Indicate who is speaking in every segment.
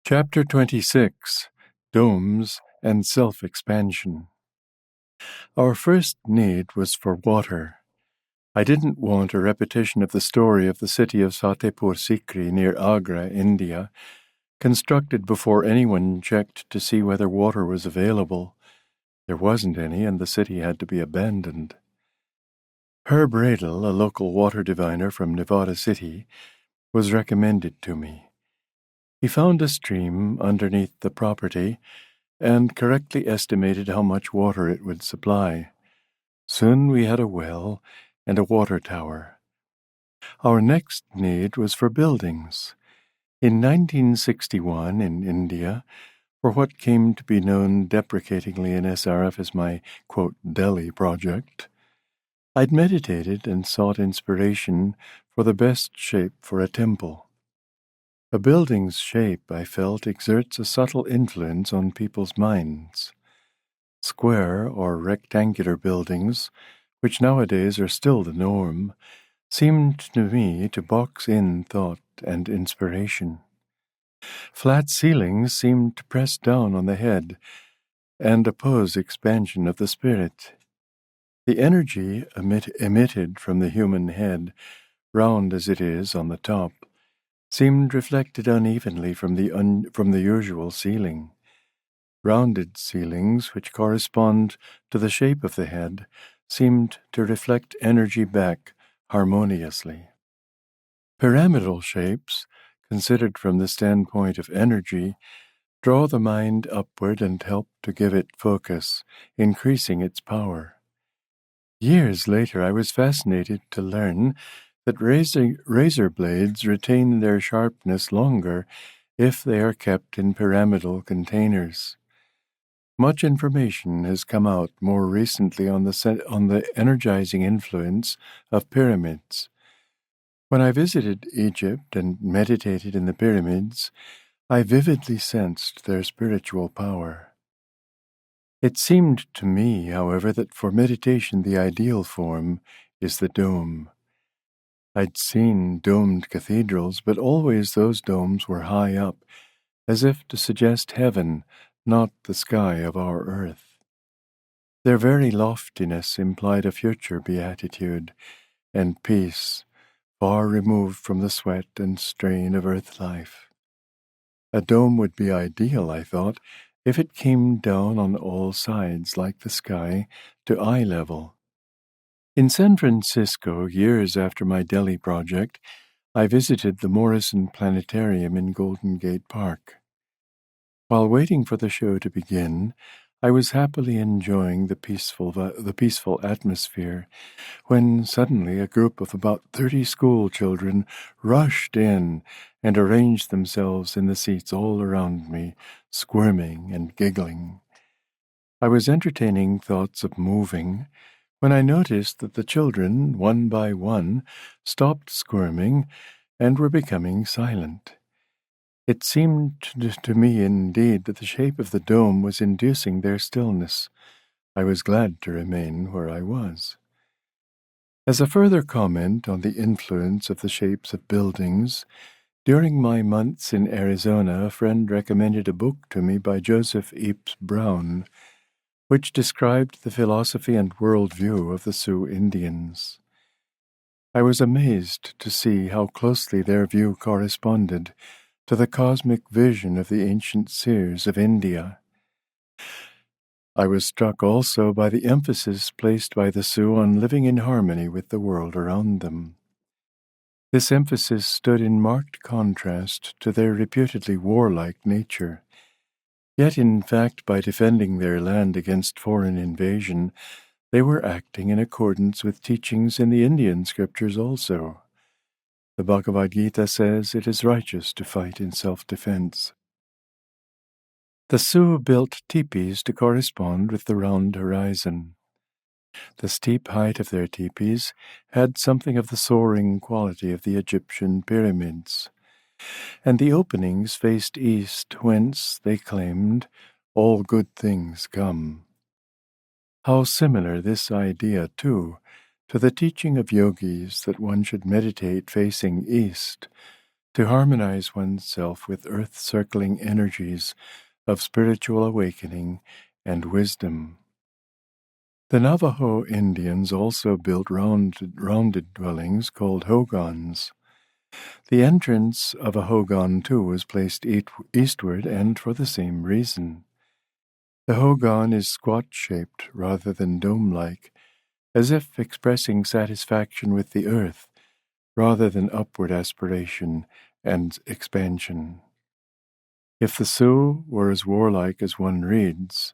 Speaker 1: Chapter 26, Domes and Self-Expansion. Our first need was for water. I didn't want a repetition of the story of the city of Fatehpur Sikri near Agra, India, constructed before anyone checked to see whether water was available. There wasn't any, and the city had to be abandoned. Herb Radel, a local water diviner from Nevada City, was recommended to me. He found a stream underneath the property and correctly estimated how much water it would supply. Soon we had a well and a water tower. Our next need was for buildings. In 1961, in India, for what came to be known deprecatingly in SRF as my, quote, Delhi project, I'd meditated and sought inspiration for the best shape for a temple. A building's shape, I felt, exerts a subtle influence on people's minds. Square or rectangular buildings, which nowadays are still the norm, seemed to me to box in thought and inspiration. Flat ceilings seemed to press down on the head and oppose expansion of the spirit. The energy emitted from the human head, round as it is on the top, seemed reflected unevenly from the usual ceiling. Rounded ceilings, which correspond to the shape of the head, seemed to reflect energy back harmoniously. Pyramidal shapes, considered from the standpoint of energy, draw the mind upward and help to give it focus, increasing its power. Years later, I was fascinated to learn that razor blades retain their sharpness longer if they are kept in pyramidal containers. Much information has come out more recently on the energizing influence of pyramids. When I visited Egypt and meditated in the pyramids, I vividly sensed their spiritual power. It seemed to me, however, that for meditation the ideal form is the dome. I'd seen domed cathedrals, but always those domes were high up, as if to suggest heaven, not the sky of our earth. Their very loftiness implied a future beatitude and peace, far removed from the sweat and strain of earth life. A dome would be ideal, I thought, if it came down on all sides like the sky to eye level. In San Francisco, years after my Delhi project, I visited the Morrison Planetarium in Golden Gate Park. While waiting for the show to begin, I was happily enjoying the peaceful atmosphere when suddenly a group of about 30 school children rushed in and arranged themselves in the seats all around me, squirming and giggling. I was entertaining thoughts of moving when I noticed that the children, one by one, stopped squirming and were becoming silent. It seemed to me, indeed, that the shape of the dome was inducing their stillness. I was glad to remain where I was. As a further comment on the influence of the shapes of buildings, during my months in Arizona, a friend recommended a book to me by Joseph Epes Brown, which described the philosophy and worldview of the Sioux Indians. I was amazed to see how closely their view corresponded to the cosmic vision of the ancient seers of India. I was struck also by the emphasis placed by the Sioux on living in harmony with the world around them. This emphasis stood in marked contrast to their reputedly warlike nature. Yet, in fact, by defending their land against foreign invasion, they were acting in accordance with teachings in the Indian scriptures also. The Bhagavad Gita says it is righteous to fight in self-defense. The Sioux built teepees to correspond with the round horizon. The steep height of their teepees had something of the soaring quality of the Egyptian pyramids, and the openings faced east, whence, they claimed, all good things come. How similar this idea, too, to the teaching of yogis that one should meditate facing east, to harmonize oneself with earth-circling energies of spiritual awakening and wisdom. The Navajo Indians also built rounded dwellings called hogans. The entrance of a hogan, too, was placed eastward, and for the same reason. The hogan is squat-shaped rather than dome-like, as if expressing satisfaction with the earth rather than upward aspiration and expansion. If the Sioux were as warlike as one reads,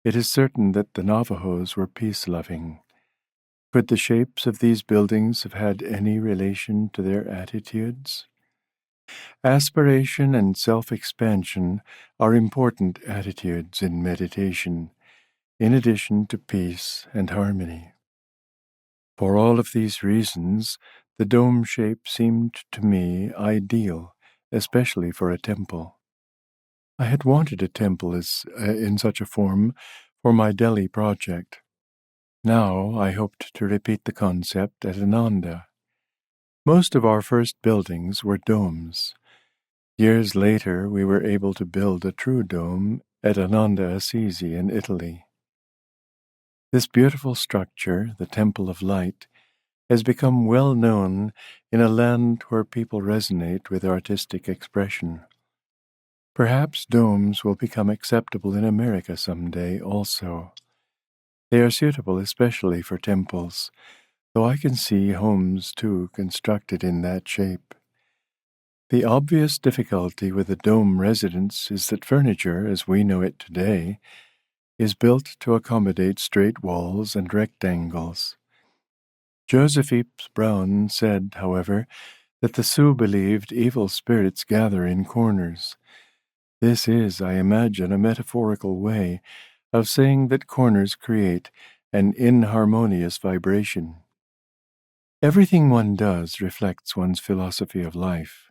Speaker 1: it is certain that the Navajos were peace-loving. Could the shapes of these buildings have had any relation to their attitudes? Aspiration and self-expansion are important attitudes in meditation, in addition to peace and harmony. For all of these reasons, the dome shape seemed to me ideal, especially for a temple. I had wanted a temple in such a form for my Delhi project. Now I hoped to repeat the concept at Ananda. Most of our first buildings were domes. Years later, we were able to build a true dome at Ananda, Assisi in Italy. This beautiful structure, the Temple of Light, has become well known in a land where people resonate with artistic expression. Perhaps domes will become acceptable in America someday also. They are suitable especially for temples, though I can see homes too constructed in that shape. The obvious difficulty with a dome residence is that furniture, as we know it today, is built to accommodate straight walls and rectangles. Joseph Epes Brown said, however, that the Sioux believed evil spirits gather in corners. This is, I imagine, a metaphorical way of saying that corners create an inharmonious vibration. Everything one does reflects one's philosophy of life.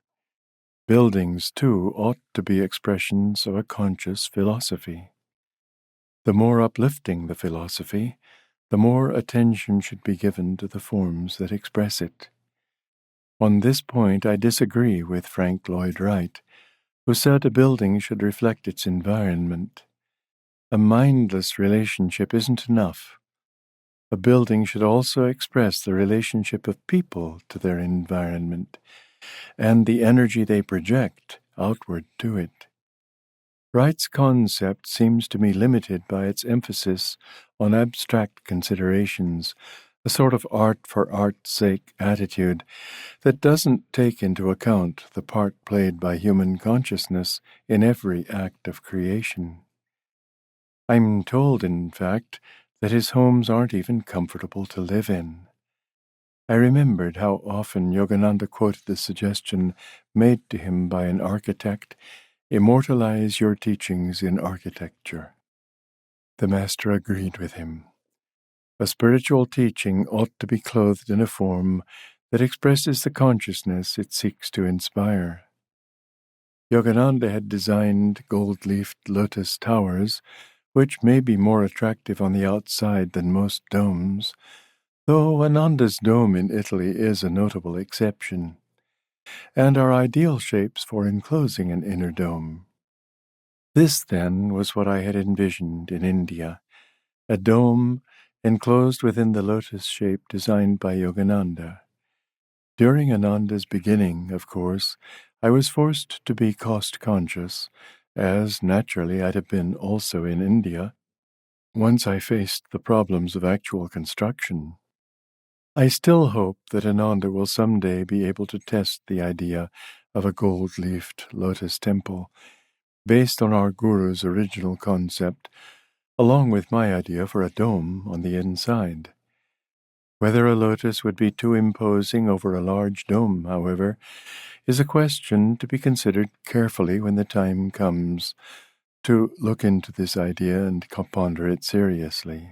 Speaker 1: Buildings, too, ought to be expressions of a conscious philosophy. The more uplifting the philosophy, the more attention should be given to the forms that express it. On this point, I disagree with Frank Lloyd Wright, who said a building should reflect its environment. A mindless relationship isn't enough. A building should also express the relationship of people to their environment and the energy they project outward to it. Wright's concept seems to me limited by its emphasis on abstract considerations, a sort of art for art's sake attitude that doesn't take into account the part played by human consciousness in every act of creation. I'm told, in fact, that his homes aren't even comfortable to live in. I remembered how often Yogananda quoted the suggestion made to him by an architect, "Immortalize your teachings in architecture." The master agreed with him. A spiritual teaching ought to be clothed in a form that expresses the consciousness it seeks to inspire. Yogananda had designed gold-leafed lotus towers, which may be more attractive on the outside than most domes, though Ananda's dome in Italy is a notable exception, and are ideal shapes for enclosing an inner dome. This, then, was what I had envisioned in India, a dome enclosed within the lotus shape designed by Yogananda. During Ananda's beginning, of course, I was forced to be cost-conscious, as naturally I'd have been also in India, once I faced the problems of actual construction. I still hope that Ananda will someday be able to test the idea of a gold-leafed lotus temple, based on our Guru's original concept, along with my idea for a dome on the inside. Whether a lotus would be too imposing over a large dome, however, is a question to be considered carefully when the time comes to look into this idea and ponder it seriously.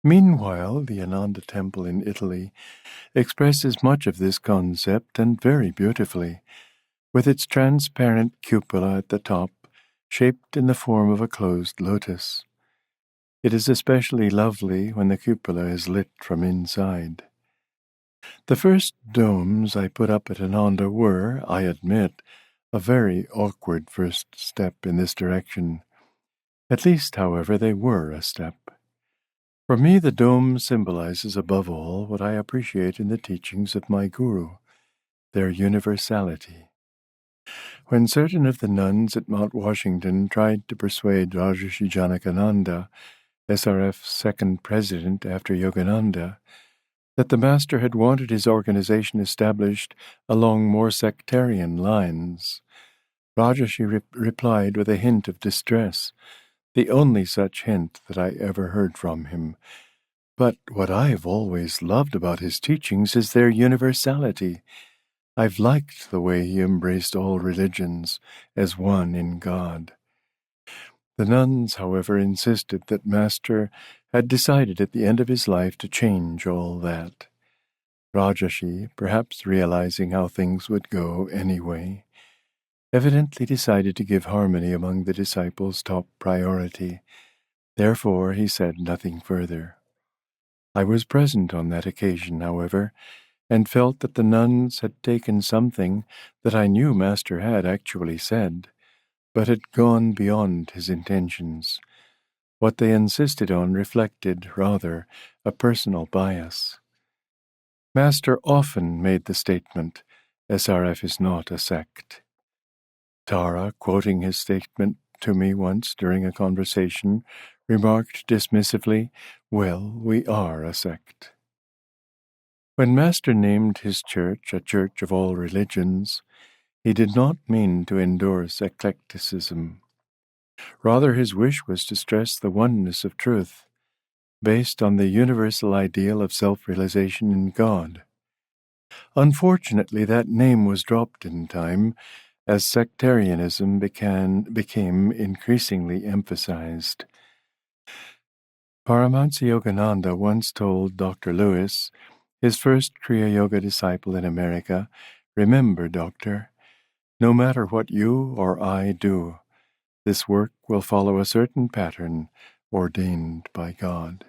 Speaker 1: Meanwhile, the Ananda temple in Italy expresses much of this concept, and very beautifully, with its transparent cupola at the top, shaped in the form of a closed lotus. It is especially lovely when the cupola is lit from inside. The first domes I put up at Ananda were, I admit, a very awkward first step in this direction. At least, however, they were a step. For me, the dome symbolizes above all what I appreciate in the teachings of my guru, their universality. When certain of the nuns at Mount Washington tried to persuade Rajarshi Janakananda, SRF's second president after Yogananda, that the master had wanted his organization established along more sectarian lines, Rajarshi replied with a hint of distress, the only such hint that I ever heard from him. But what I've always loved about his teachings is their universality. I've liked the way he embraced all religions as one in God. The nuns, however, insisted that Master had decided at the end of his life to change all that. Rajarshi, perhaps realizing how things would go anyway, evidently decided to give harmony among the disciples top priority. Therefore, he said nothing further. I was present on that occasion, however, and felt that the nuns had taken something that I knew Master had actually said, but had gone beyond his intentions. What they insisted on reflected, rather, a personal bias. Master often made the statement, SRF is not a sect. Tara, quoting his statement to me once during a conversation, remarked dismissively, well, we are a sect. When Master named his church a church of all religions, he did not mean to endorse eclecticism. Rather, his wish was to stress the oneness of truth, based on the universal ideal of self-realization in God. Unfortunately, that name was dropped in time as sectarianism became increasingly emphasized. Paramahansa Yogananda once told Dr. Lewis, his first Kriya Yoga disciple in America, remember, Doctor, no matter what you or I do, this work will follow a certain pattern ordained by God.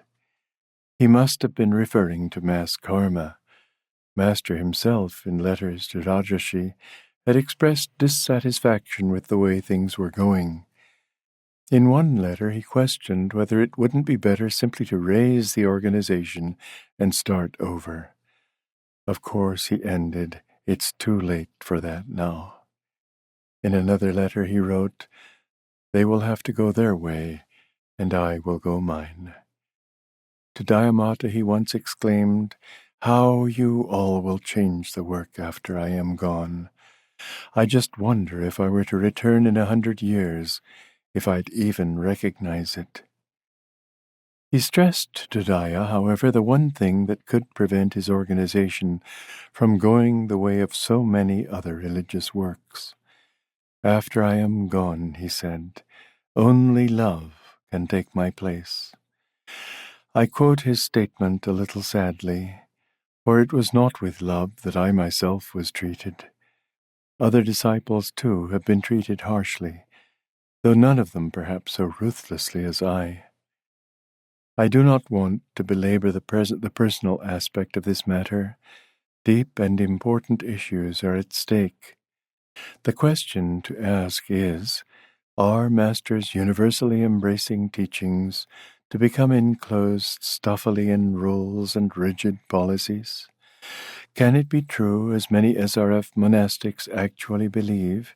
Speaker 1: He must have been referring to mass karma. Master himself, in letters to Rajarshi, had expressed dissatisfaction with the way things were going. In one letter, he questioned whether it wouldn't be better simply to raise the organization and start over. Of course, he ended, it's too late for that now. In another letter he wrote, they will have to go their way, and I will go mine. To Dayamata he once exclaimed, how you all will change the work after I am gone. I just wonder if I were to return in 100 years, if I'd even recognize it. He stressed to Daya, however, the one thing that could prevent his organization from going the way of so many other religious works. After I am gone, he said, only love can take my place. I quote his statement a little sadly, for it was not with love that I myself was treated. Other disciples, too, have been treated harshly, though none of them perhaps so ruthlessly as I. I do not want to belabor the personal aspect of this matter. Deep and important issues are at stake. The question to ask is, are Masters universally embracing teachings to become enclosed stuffily in rules and rigid policies? Can it be true, as many SRF monastics actually believe,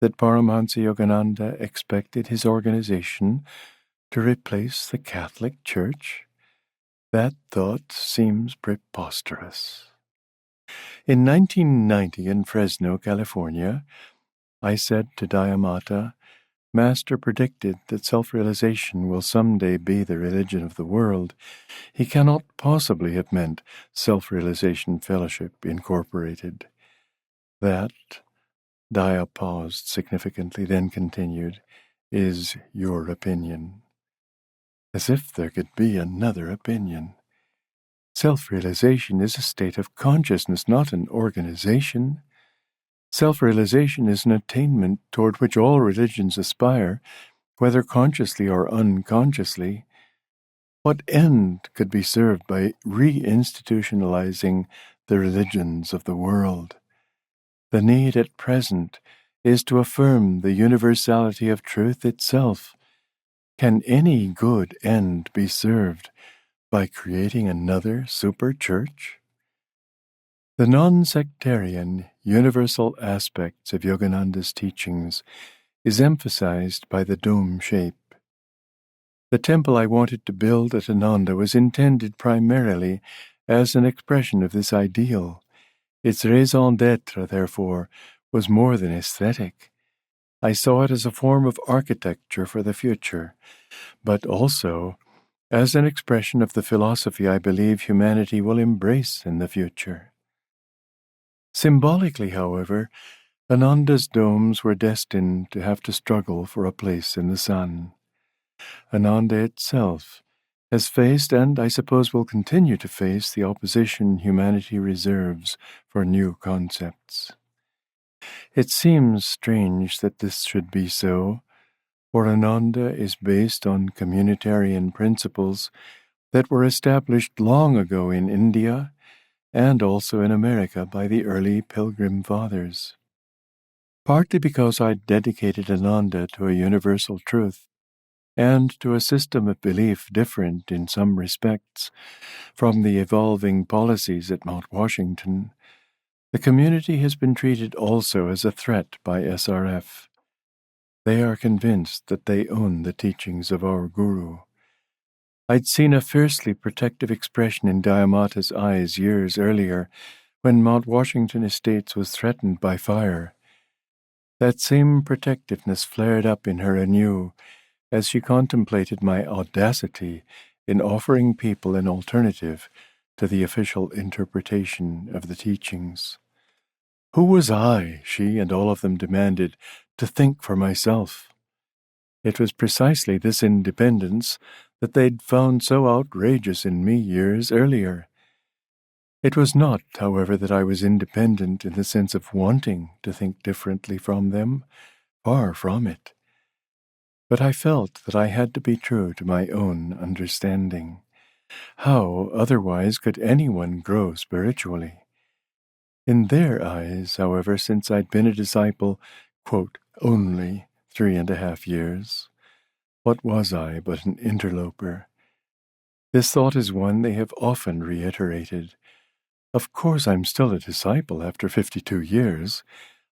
Speaker 1: that Paramahansa Yogananda expected his organization to replace the Catholic Church? That thought seems preposterous. In 1990 in Fresno, California, I said to Dayamata, Master predicted that self-realization will someday be the religion of the world. He cannot possibly have meant Self-Realization Fellowship Incorporated. That, Daya paused significantly, then continued, is your opinion. As if there could be another opinion. Self-realization is a state of consciousness, not an organization. Self-realization is an attainment toward which all religions aspire, whether consciously or unconsciously. What end could be served by reinstitutionalizing the religions of the world. The need at present is to affirm the universality of truth itself. Can any good end be served by creating another super church? The non-sectarian, universal aspects of Yogananda's teachings is emphasized by the dome shape. The temple I wanted to build at Ananda was intended primarily as an expression of this ideal. Its raison d'être, therefore, was more than aesthetic. I saw it as a form of architecture for the future, but also as an expression of the philosophy I believe humanity will embrace in the future. Symbolically, however, Ananda's domes were destined to have to struggle for a place in the sun. Ananda itself has faced, and I suppose will continue to face, the opposition humanity reserves for new concepts. It seems strange that this should be so, for Ananda is based on communitarian principles that were established long ago in India and also in America by the early Pilgrim Fathers. Partly because I dedicated Ananda to a universal truth and to a system of belief different in some respects from the evolving policies at Mount Washington, the community has been treated also as a threat by SRF. They are convinced that they own the teachings of our Guru. I'd seen a fiercely protective expression in Dayamata's eyes years earlier when Mount Washington Estates was threatened by fire. That same protectiveness flared up in her anew as she contemplated my audacity in offering people an alternative to the official interpretation of the teachings. Who was I, she and all of them demanded, to think for myself? It was precisely this independence that they'd found so outrageous in me years earlier. It was not, however, that I was independent in the sense of wanting to think differently from them, far from it. But I felt that I had to be true to my own understanding. How, otherwise, could anyone grow spiritually? In their eyes, however, since I'd been a disciple, quote, only 3.5 years, what was I but an interloper? This thought is one they have often reiterated. Of course I'm still a disciple after 52 years.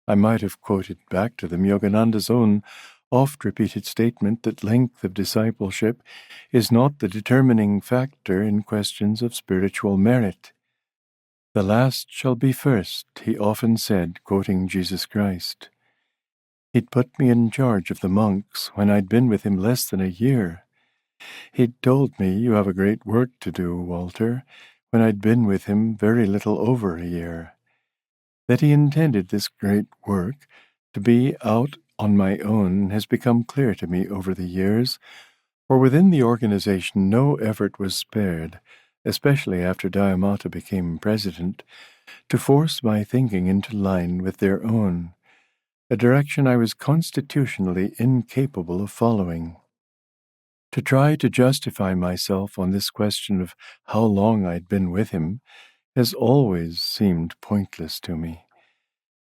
Speaker 1: I might have quoted back to them Yogananda's own oft-repeated statement that length of discipleship is not the determining factor in questions of spiritual merit. The last shall be first, he often said, quoting Jesus Christ. He'd put me in charge of the monks when I'd been with him less than a year. He'd told me, you have a great work to do, Walter, when I'd been with him very little over a year. That he intended this great work to be out on my own has become clear to me over the years, for within the organization no effort was spared, especially after Dayamata became president, to force my thinking into line with their own, a direction I was constitutionally incapable of following. To try to justify myself on this question of how long I'd been with him has always seemed pointless to me.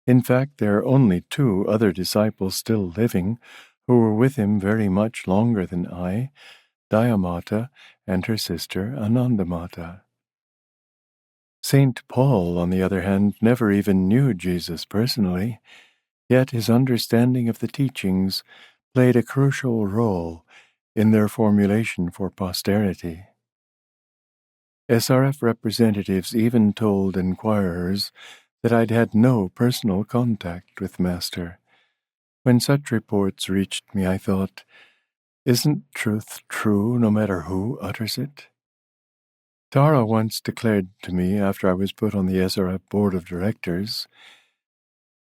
Speaker 1: In fact, there are only 2 other disciples still living who were with him very much longer than I, Dayamata and her sister Anandamata. St. Paul, on the other hand, never even knew Jesus personally, yet his understanding of the teachings played a crucial role in their formulation for posterity. SRF representatives even told inquirers that I'd had no personal contact with Master. When such reports reached me, I thought, isn't truth true no matter who utters it? Tara once declared to me after I was put on the SRF board of directors,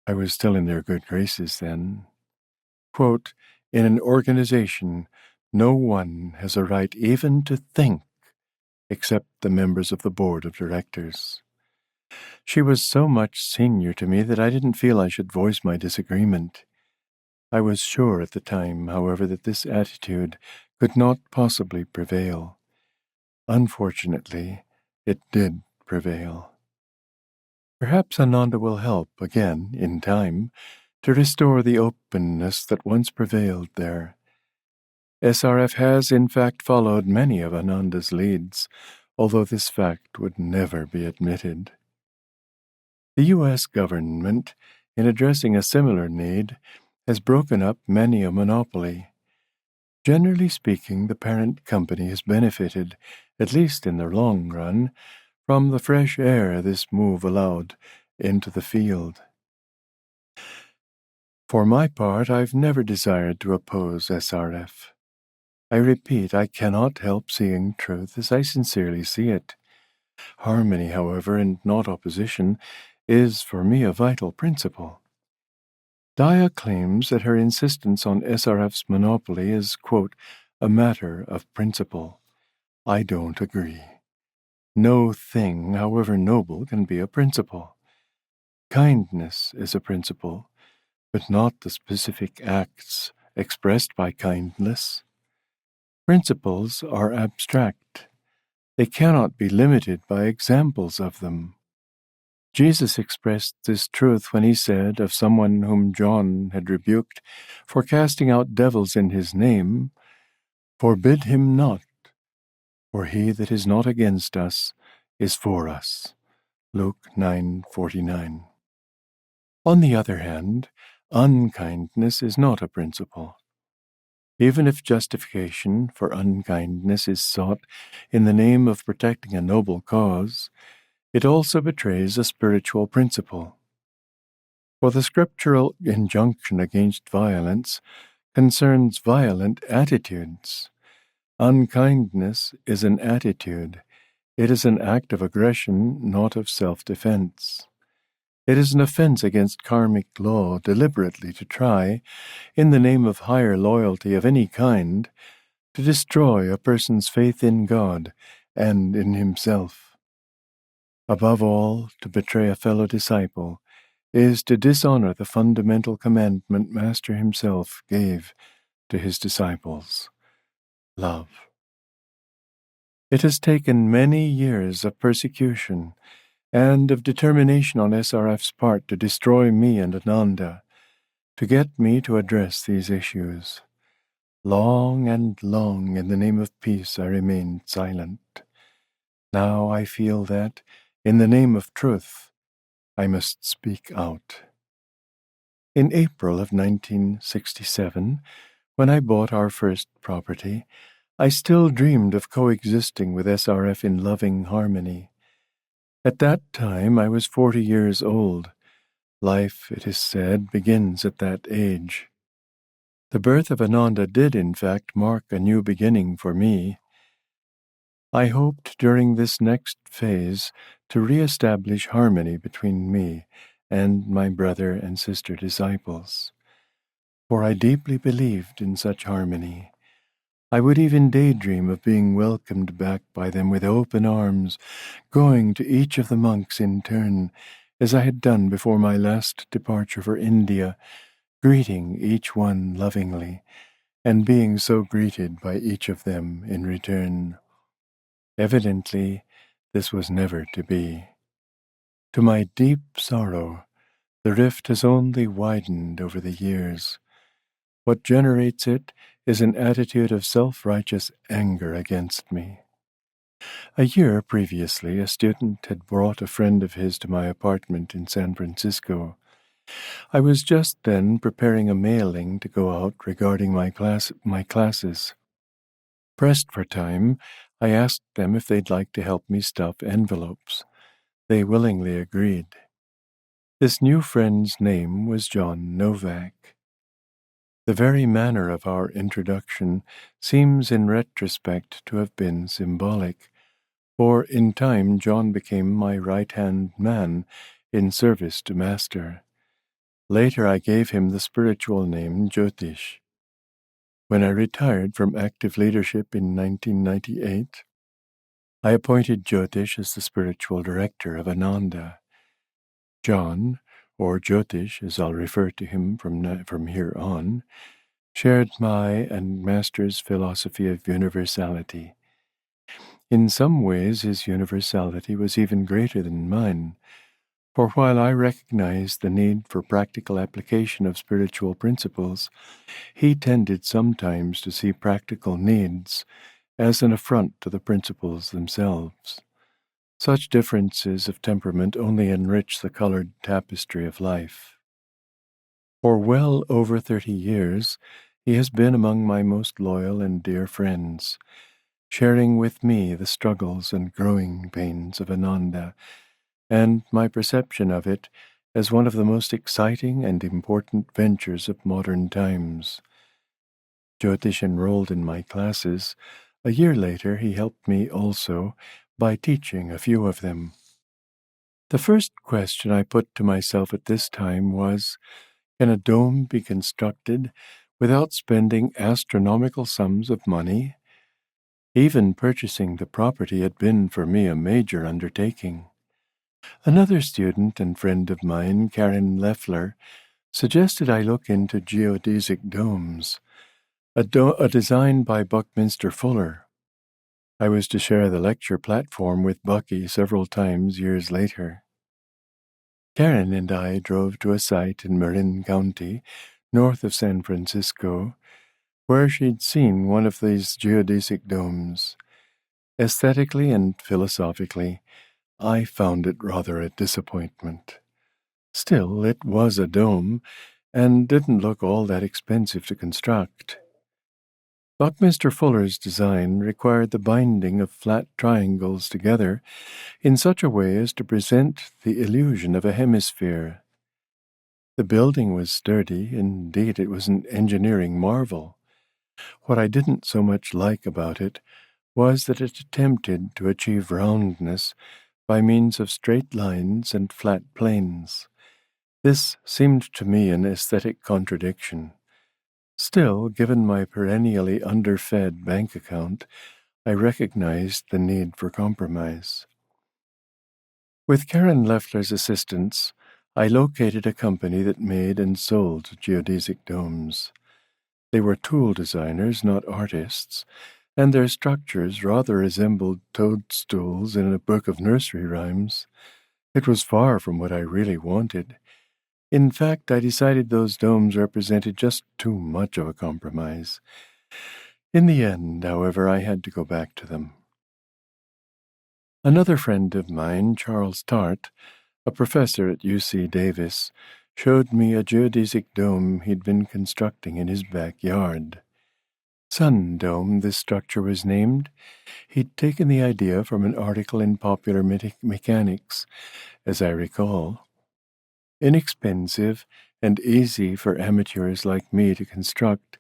Speaker 1: I was still in their good graces then, quote, in an organization, no one has a right even to think except the members of the board of directors. She was so much senior to me that I didn't feel I should voice my disagreement. I was sure at the time, however, that this attitude could not possibly prevail. Unfortunately, it did prevail. Perhaps Ananda will help again, in time, to restore the openness that once prevailed there. SRF has, in fact, followed many of Ananda's leads, although this fact would never be admitted. The U.S. government, in addressing a similar need, has broken up many a monopoly. Generally speaking, the parent company has benefited, at least in the long run, from the fresh air this move allowed into the field. For my part, I've never desired to oppose SRF. I repeat, I cannot help seeing truth as I sincerely see it. Harmony, however, and not opposition, is for me a vital principle. Daya claims that her insistence on SRF's monopoly is, quote, a matter of principle. I don't agree. No thing, however noble, can be a principle. Kindness is a principle, but not the specific acts expressed by kindness. Principles are abstract. They cannot be limited by examples of them. Jesus expressed this truth when he said of someone whom John had rebuked for casting out devils in his name, "Forbid him not, for he that is not against us is for us." Luke 9:49. On the other hand, unkindness is not a principle. Even if justification for unkindness is sought in the name of protecting a noble cause, it also betrays a spiritual principle. For the scriptural injunction against violence concerns violent attitudes. Unkindness is an attitude. It is an act of aggression, not of self-defense. It is an offense against karmic law deliberately to try, in the name of higher loyalty of any kind, to destroy a person's faith in God and in himself. Above all, to betray a fellow disciple is to dishonor the fundamental commandment Master himself gave to his disciples: love. It has taken many years of persecution and of determination on SRF's part to destroy me and Ananda, to get me to address these issues. Long and long, in the name of peace, I remained silent. Now I feel that, in the name of truth, I must speak out. In April of 1967, when I bought our first property, I still dreamed of coexisting with SRF in loving harmony. At that time, I was 40 years old. Life, it is said, begins at that age. The birth of Ananda did, in fact, mark a new beginning for me. I hoped during this next phase to re-establish harmony between me and my brother and sister disciples, for I deeply believed in such harmony. I would even daydream of being welcomed back by them with open arms, going to each of the monks in turn, as I had done before my last departure for India, greeting each one lovingly, and being so greeted by each of them in return. Evidently, this was never to be. To my deep sorrow, the rift has only widened over the years. What generates it is an attitude of self-righteous anger against me. A year previously, a student had brought a friend of his to my apartment in San Francisco. I was just then preparing a mailing to go out regarding my classes. Pressed for time, I asked them if they'd like to help me stuff envelopes. They willingly agreed. This new friend's name was John Novak. The very manner of our introduction seems in retrospect to have been symbolic, for in time John became my right-hand man in service to Master. Later I gave him the spiritual name Jyotish. When I retired from active leadership in 1998, I appointed Jyotish as the spiritual director of Ananda. John, or Jyotish as I'll refer to him from here on, shared my and Master's philosophy of universality. In some ways his universality was even greater than mine, For while I recognized the need for practical application of spiritual principles, he tended sometimes to see practical needs as an affront to the principles themselves. Such differences of temperament only enrich the colored tapestry of life. For well over 30 years, he has been among my most loyal and dear friends, sharing with me the struggles and growing pains of Ananda, and my perception of it as one of the most exciting and important ventures of modern times. Jyotish enrolled in my classes. A year later, he helped me also by teaching a few of them. The first question I put to myself at this time was, can a dome be constructed without spending astronomical sums of money? Even purchasing the property had been for me a major undertaking. Another student and friend of mine, Karen Leffler, suggested I look into geodesic domes, a design by Buckminster Fuller. I was to share the lecture platform with Bucky several times years later. Karen and I drove to a site in Marin County, north of San Francisco, where she'd seen one of these geodesic domes. Aesthetically and philosophically, I found it rather a disappointment. Still, it was a dome, and didn't look all that expensive to construct. Buckminster Fuller's design required the binding of flat triangles together in such a way as to present the illusion of a hemisphere. The building was sturdy, indeed it was an engineering marvel. What I didn't so much like about it was that it attempted to achieve roundness by means of straight lines and flat planes. This seemed to me an aesthetic contradiction. Still, given my perennially underfed bank account, I recognized the need for compromise. With Karen Leffler's assistance, I located a company that made and sold geodesic domes. They were tool designers, not artists, and their structures rather resembled toadstools in a book of nursery rhymes. It was far from what I really wanted. In fact, I decided those domes represented just too much of a compromise. In the end, however, I had to go back to them. Another friend of mine, Charles Tart, a professor at UC Davis, showed me a geodesic dome he'd been constructing in his backyard. Sun Dome, this structure was named. He'd taken the idea from an article in Popular Mechanics, as I recall. Inexpensive and easy for amateurs like me to construct,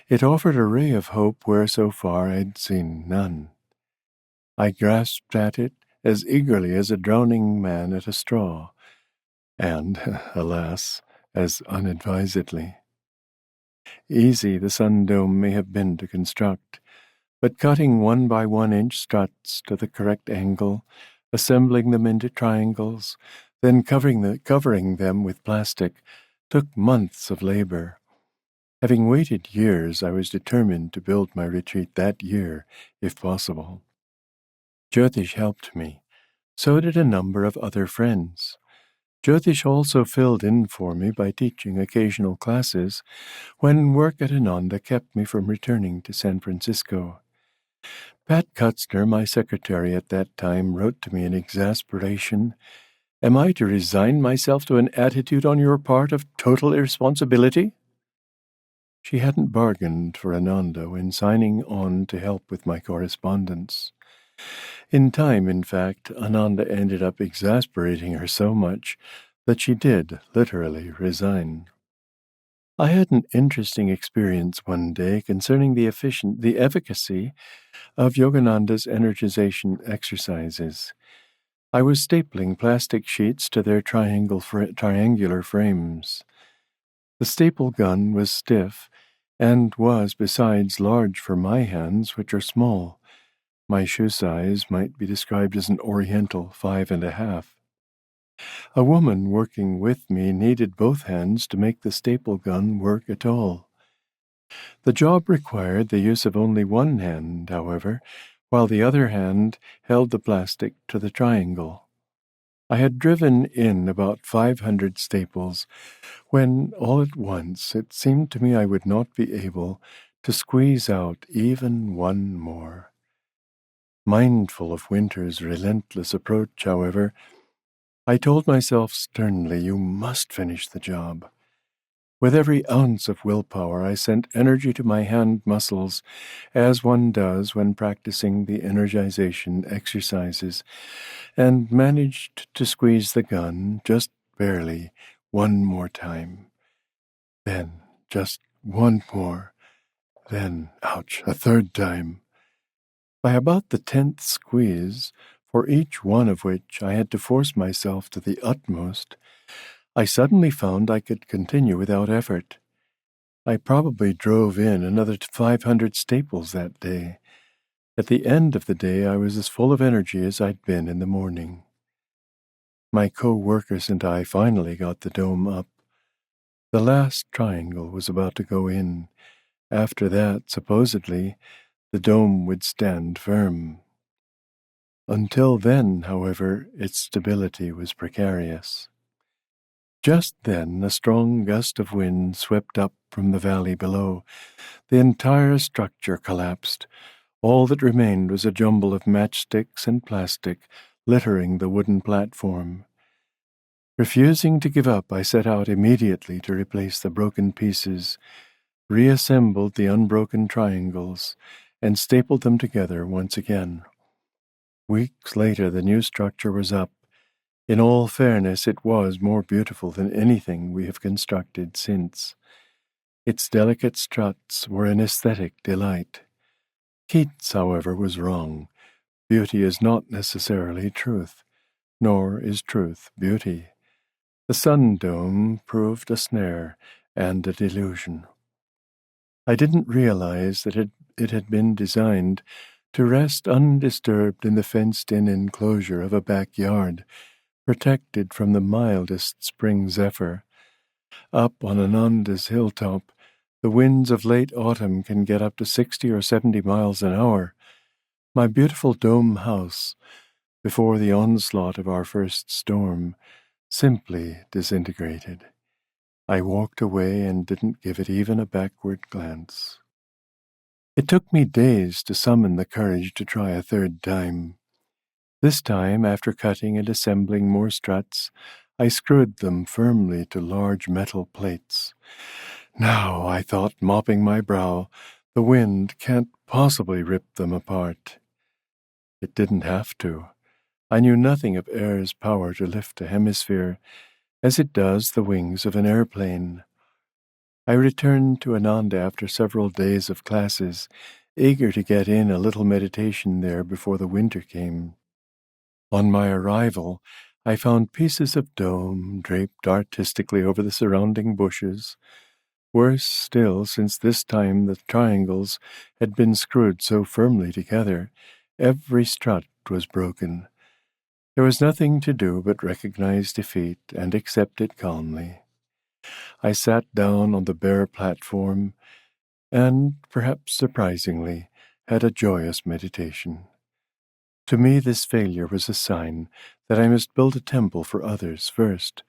Speaker 1: it offered a ray of hope where so far I'd seen none. I grasped at it as eagerly as a drowning man at a straw, and, alas, as unadvisedly. Easy the sun dome may have been to construct, but cutting 1 by 1 inch struts to the correct angle, assembling them into triangles, then covering them with plastic, took months of labor. Having waited years, I was determined to build my retreat that year, if possible. Jyotish helped me. So did a number of other friends. Jyotish also filled in for me by teaching occasional classes when work at Ananda kept me from returning to San Francisco. Pat Kutzner, my secretary at that time, wrote to me in exasperation, "Am I to resign myself to an attitude on your part of total irresponsibility?" She hadn't bargained for Ananda when signing on to help with my correspondence. In time, in fact, Ananda ended up exasperating her so much that she did literally resign. I had an interesting experience one day concerning the efficacy of Yogananda's energization exercises. I was stapling plastic sheets to their triangular frames. The staple gun was stiff and was, besides, large for my hands, which are small. My shoe size might be described as an Oriental 5.5. A woman working with me needed both hands to make the staple gun work at all. The job required the use of only one hand, however, while the other hand held the plastic to the triangle. I had driven in about 500 staples when, all at once, it seemed to me I would not be able to squeeze out even one more. Mindful of winter's relentless approach, however, I told myself sternly, "You must finish the job." With every ounce of willpower, I sent energy to my hand muscles, as one does when practicing the energization exercises, and managed to squeeze the gun, just barely, one more time. Then, just one more. Then, ouch, a third time. By about the 10th squeeze, for each one of which I had to force myself to the utmost, I suddenly found I could continue without effort. I probably drove in another 500 staples that day. At the end of the day, I was as full of energy as I'd been in the morning. My co-workers and I finally got the dome up. The last triangle was about to go in. After that, supposedly, the dome would stand firm. Until then, however, its stability was precarious. Just then, a strong gust of wind swept up from the valley below. The entire structure collapsed. All that remained was a jumble of matchsticks and plastic littering the wooden platform. Refusing to give up, I set out immediately to replace the broken pieces, reassembled the unbroken triangles, and stapled them together once again. Weeks later, the new structure was up. In all fairness, it was more beautiful than anything we have constructed since. Its delicate struts were an aesthetic delight. Keats, however, was wrong. Beauty is not necessarily truth, nor is truth beauty. The sun dome proved a snare and a delusion. I didn't realize that it had been designed to rest undisturbed in the fenced-in enclosure of a backyard, protected from the mildest spring zephyr. Up on Ananda's hilltop, the winds of late autumn can get up to 60 or 70 miles an hour. My beautiful dome house, before the onslaught of our first storm, simply disintegrated. I walked away and didn't give it even a backward glance. It took me days to summon the courage to try a third time. This time, after cutting and assembling more struts, I screwed them firmly to large metal plates. Now, I thought, mopping my brow, the wind can't possibly rip them apart. It didn't have to. I knew nothing of air's power to lift a hemisphere, as it does the wings of an airplane. I returned to Ananda after several days of classes, eager to get in a little meditation there before the winter came. On my arrival, I found pieces of dome draped artistically over the surrounding bushes. Worse still, since this time the triangles had been screwed so firmly together, every strut was broken. There was nothing to do but recognize defeat and accept it calmly. I sat down on the bare platform and, perhaps surprisingly, had a joyous meditation. To me, this failure was a sign that I must build a temple for others first.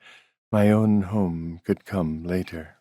Speaker 1: My own home could come later.